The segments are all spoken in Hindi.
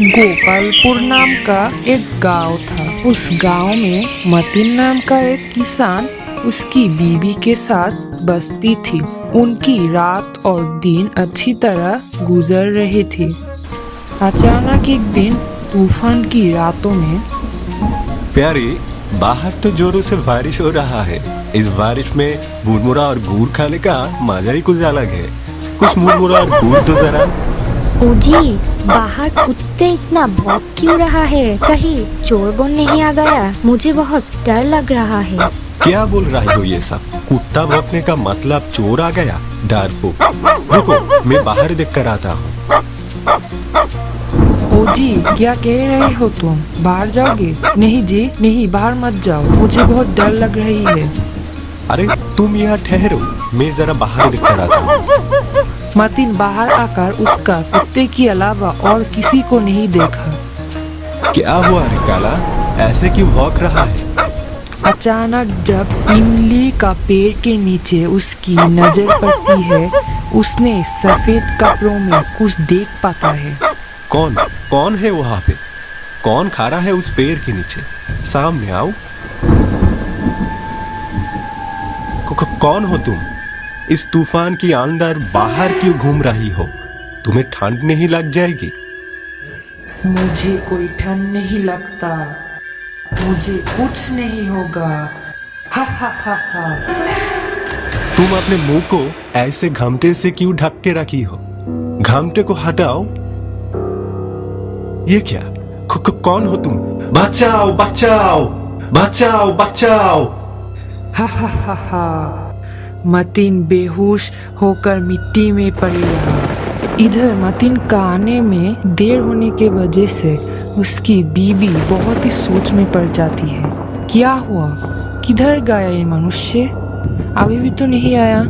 गोपालपुर नाम का एक गांव था। उस गांव में मतीन नाम का एक किसान उसकी बीवी के साथ बसती थी। उनकी रात और दिन अच्छी तरह गुजर रहे थे। अचानक एक दिन तूफान की रातों में प्यारी, बाहर तो जोरों से बारिश हो रहा है। इस बारिश में मुरमुरा और गुड़ खाने का मजा ही कुछ अलग है। कुछ मुरमुरा और गुड़ तो जरा। ओ जी, बाहर कुत्ते इतना भौंक क्यों रहा है? कहीं चोर बोल नहीं आ गया? मुझे बहुत डर लग रहा है। क्या बोल रही हो ये सब? कुत्ता भौंकने का मतलब चोर आ गया? डरपोक, रुको मैं बाहर देख कर आता हूँ। ओ जी, क्या कह रहे हो तुम? बाहर जाओगे? नहीं जी, नहीं, बाहर मत जाओ, मुझे बहुत डर लग रही है। अरे तुम यहाँ ठहरो, मैं जरा बाहर देख कर आता हूँ। मतीन बाहर आकर उसका कुत्ते के अलावा और किसी को नहीं देखा। क्या हुआ रे काला, ऐसे क्यों भौंक रहा है? अचानक जब इमली का पेड़ के नीचे उसकी नजर पड़ती है, उसने सफेद कपड़ों में कुछ देख पाता है। कौन कौन है वहाँ पे? कौन खड़ा है उस पेड़ के नीचे? सामने आओ। कौन हो तुम? इस तूफान के अंदर बाहर क्यों घूम रही हो? तुम्हें ठंड नहीं लग जाएगी? मुझे कोई ठंड नहीं लगता, मुझे कुछ नहीं होगा। हा हा हा हा। तुम अपने मुंह को ऐसे घमटे से क्यों ढक के रखी हो? घमटे को हटाओ। ये क्या? कौन हो तुम? बचाओ बचाओ बचाओ बचाओ। हा हा हा हा। मतीन बेहोश होकर मिट्टी में पड़ी रहा। इधर मतीन का आने में देर होने के वजह से उसकी बीवी बहुत ही सोच में पड़ जाती है। क्या हुआ? किधर गया ये मनुष्य? अभी भी तो नहीं आया।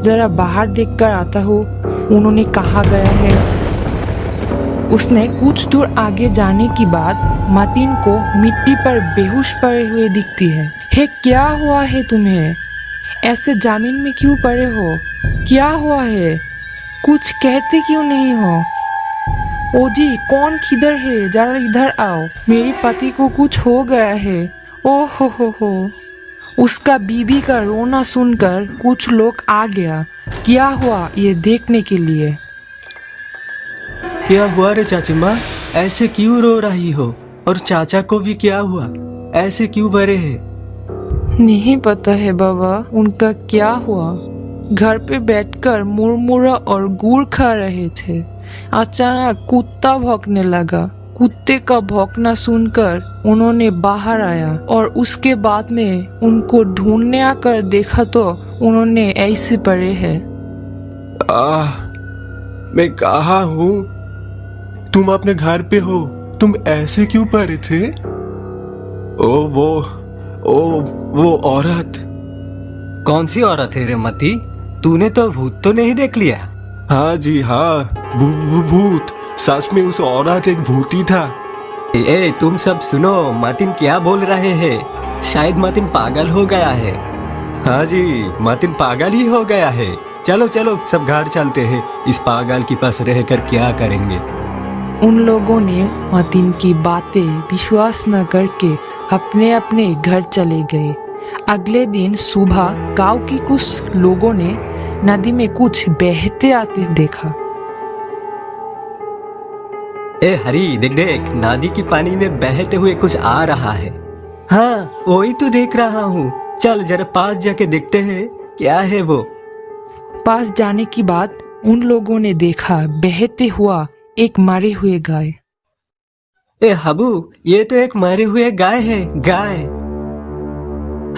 जरा बाहर देखकर आता हूँ, उन्होंने कहाँ गया है। उसने कुछ दूर आगे जाने के बाद मतीन को मिट्टी पर बेहोश पड़े हुए दिखती है। हे, क्या हुआ है तुम्हें? ऐसे जमीन में क्यों पड़े हो? क्या हुआ है? कुछ कहते क्यों नहीं हो? ओ जी, कौन किधर है? जरा इधर आओ, मेरे पति को कुछ हो गया है। ओ हो। उसका बीवी का रोना सुनकर कुछ लोग आ गया। क्या हुआ ये देखने के लिए। क्या हुआ रे चाची माँ? ऐसे क्यों रो रही हो? और चाचा को भी क्या हुआ? ऐसे क्यों भरे हैं? नहीं पता है बाबा, उनका क्या हुआ। घर पे बैठकर मुरमुरा और गुड़ खा रहे थे। अचानक कुत्ता भौंकने लगा। कुत्ते का भौंकना सुनकर उन्होंने बाहर आया और उसके बाद में उनको ढूंढने आकर देखा तो उन्होंने ऐसे पड़े हैं। मैं कहाँ हूँ? तुम अपने घर पे हो, तुम ऐसे क्यों पड़े थे? वो औरत। कौन सी औरत है रे मती? तूने तो भूत तो नहीं देख लिया? हाँ जी हाँ, भूत। सच में उस औरत एक भूती था। ए तुम सब सुनो, मतीन क्या बोल रहे हैं? शायद मतीन पागल हो गया है। हाँ जी, मतीन पागल ही हो गया है। चलो चलो सब घर चलते हैं, इस पागल के पास रहकर क्या करेंगे। उन लोगों ने मतीन की बातें विश्वास न करके अपने अपने घर चले गए। अगले दिन सुबह गांव की कुछ लोगों ने नदी में कुछ बहते आते देखा। ए हरी, देख देख, नदी की पानी में बहते हुए कुछ आ रहा है। हाँ वही तो देख रहा हूँ। चल जरा पास जाके देखते हैं क्या है वो। पास जाने की बाद उन लोगों ने देखा बहते हुआ एक मरे हुए गाय। ए हबू, ये तो एक मरे हुए गाय है। गाय?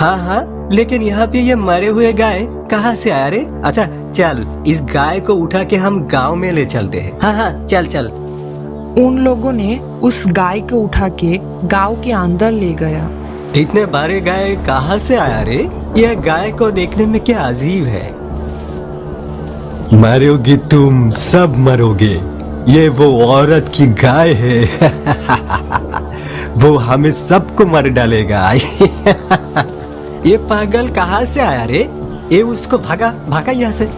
हाँ, लेकिन यहाँ पे ये मरे हुए गाय कहाँ से आया रे? अच्छा चल, इस गाय को उठा के हम गांव में ले चलते हैं। हाँ चल। उन लोगों ने उस गाय को उठा के गांव के अंदर ले गया। इतने बड़े गाय कहाँ से आया रे? यह गाय को देखने में क्या अजीब है। मरोगे तुम, सब मरोगे। ये वो औरत की गाय है। वो हमें सबको मार डालेगा। ये पागल कहाँ से आया रे? ये उसको भागा यहाँ से।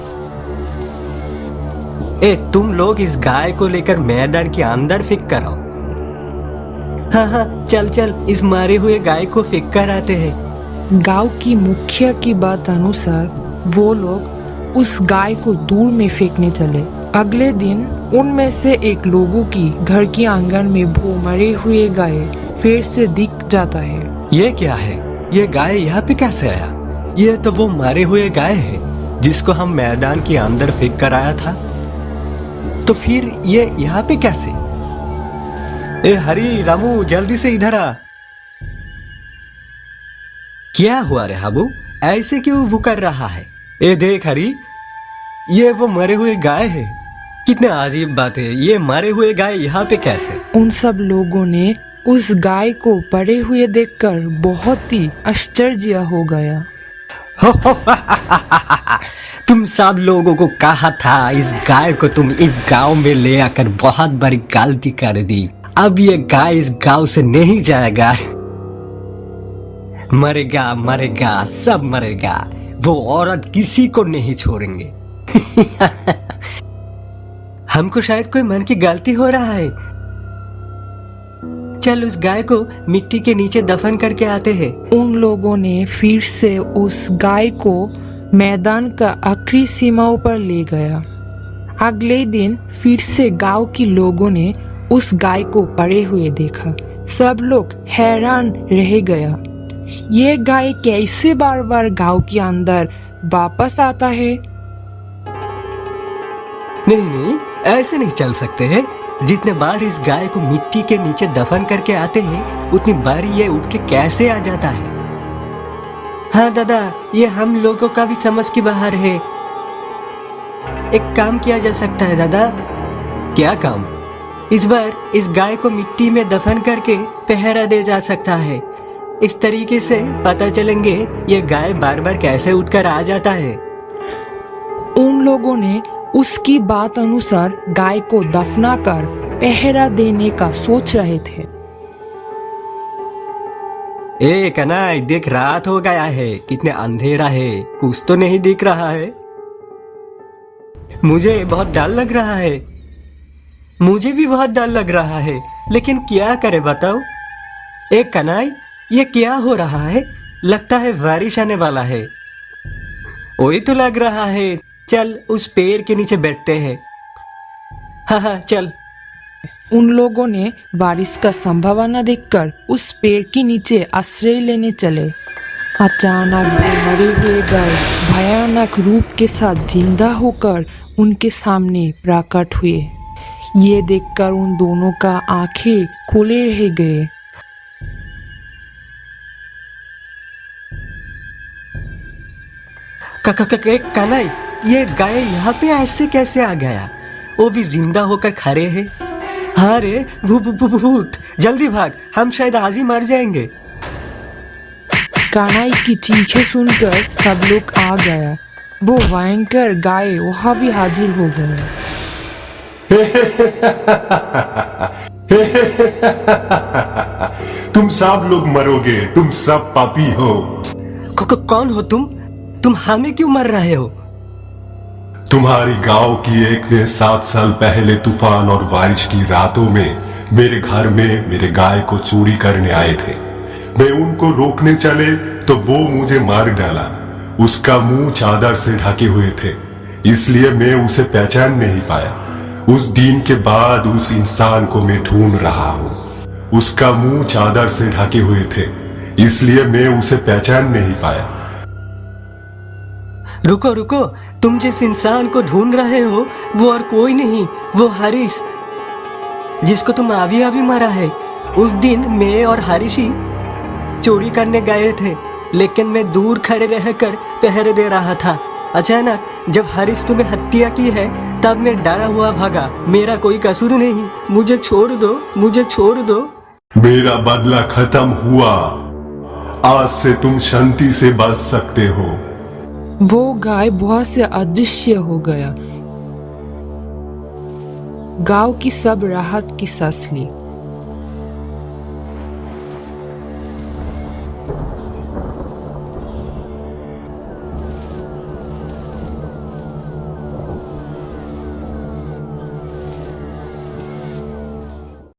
ए तुम लोग इस गाय को लेकर मैदान के अंदर फेंक कर आओ। हाँ हाँ, चल चल इस मारे हुए गाय को फेंक कर आते हैं। गांव की मुखिया की बात अनुसार वो लोग उस गाय को दूर में फेंकने चले। अगले दिन उनमें से एक लोगों की घर के आंगन में वो मरे हुए गाय फिर से दिख जाता है। ये क्या है? ये गाय यहाँ पे कैसे आया? ये तो वो मारे हुए गाय है जिसको हम मैदान के अंदर फेंक कर आया था। तो फिर ये यहाँ पे कैसे? ए हरी, रामू जल्दी से इधर आ। क्या हुआ रे हाबू, ऐसे क्यों पुकार रहा है? ए देख हरी, ये वो मरे हुए गाय है। कितने अजीब बात है, ये मरे हुए गाय यहाँ पे कैसे? उन सब लोगों ने उस गाय को पड़े हुए देखकर बहुत ही आश्चर्य हो गया। तुम सब लोगों को कहा था इस गाय को तुम इस गांव में ले आकर बहुत बड़ी गलती कर दी। अब ये गाय इस गांव से नहीं जाएगा। मरेगा मरेगा, सब मरेगा। वो औरत किसी को नहीं छोड़ेंगे। हमको शायद कोई मन की गलती हो रहा है। चल उस गाय को मिट्टी के नीचे दफन करके आते हैं। उन लोगों ने फिर से उस गाय को मैदान का आखिरी सीमाओं पर ले गया। अगले दिन फिर से गांव के लोगों ने उस गाय को पड़े हुए देखा। सब लोग हैरान रह गया। ये गाय कैसे बार बार गांव के अंदर वापस आता है? नहीं नहीं, ऐसे नहीं चल सकते हैं। जितने बार इस गाय को मिट्टी के नीचे दफन करके आते हैं उतनी बार ये उठ के कैसे आ जाता है? हाँ दादा, ये हम लोगों का भी समझ के बाहर है। एक काम किया जा सकता है दादा। क्या काम? इस बार इस गाय को मिट्टी में दफन करके पहरा दे जा सकता है। इस तरीके से पता चलेंगे ये गाय बार बार कैसे उठकर आ जाता है। उन लोगों ने उसकी बात अनुसार गाय को दफना कर पहरा देने का सोच रहे थे। ए कनाई, देख रात हो गया है, कितने अंधेरा है, कुछ तो नहीं दिख रहा है। मुझे बहुत डर लग रहा है। मुझे भी बहुत डर लग रहा है, लेकिन क्या करे बताओ। ए कनाई, ये क्या हो रहा है? लगता है बारिश आने वाला है। वही तो लग रहा है। चल उस पेड़ के नीचे बैठते हैं। हाँ हाँ चल। उन लोगों ने बारिश का संभावना देखकर उस पेड़ के नीचे आश्रय लेने चले। अचानक वो मरे हुए गाय भयानक रूप के साथ जिंदा होकर उनके सामने प्रकट हुए। ये देखकर उन दोनों का आंखें खुले रह गए। कनाई, ये गाय यहाँ पे ऐसे कैसे आ गया? वो भी जिंदा होकर खड़े हैं। हाँ रे भूत, जल्दी भाग, हम शायद आज ही मर जाएंगे। कानाई की चीखें सुनकर सब लोग आ गया। वो भयंकर गाय वहां भी हाजिर हो गया। तुम सब लोग मरोगे, तुम सब पापी हो। कौन हो तुम हमें क्यों मर रहे हो? तुम्हारी गांव की एक ने 7 साल पहले तूफान और बारिश की रातों में मेरे घर में मेरे गाय को चोरी करने आए थे। मैं उनको रोकने चले तो वो मुझे मार डाला। उसका मुंह चादर से ढके हुए थे, इसलिए मैं उसे पहचान नहीं पाया। उस दिन के बाद उस इंसान को मैं ढूंढ रहा हूँ। उसका मुंह चादर से ढके हुए थे, इसलिए मैं उसे पहचान नहीं पाया। रुको रुको, तुम जिस इंसान को ढूंढ रहे हो वो और कोई नहीं, वो हरीश, जिसको तुम अभी मारा है। उस दिन मैं और हरीश ही चोरी करने गए थे, लेकिन मैं दूर खड़े रहकर पहरे दे रहा था। अचानक जब हरीश तुम्हें हत्या की है तब मैं डरा हुआ भागा। मेरा कोई कसूर नहीं, मुझे छोड़ दो, मुझे छोड़ दो। मेरा बदला खत्म हुआ, आज से तुम शांति से बच सकते हो। वो गाय बहुत से अदृश्य हो गया। गांव की सब राहत की सांस ली।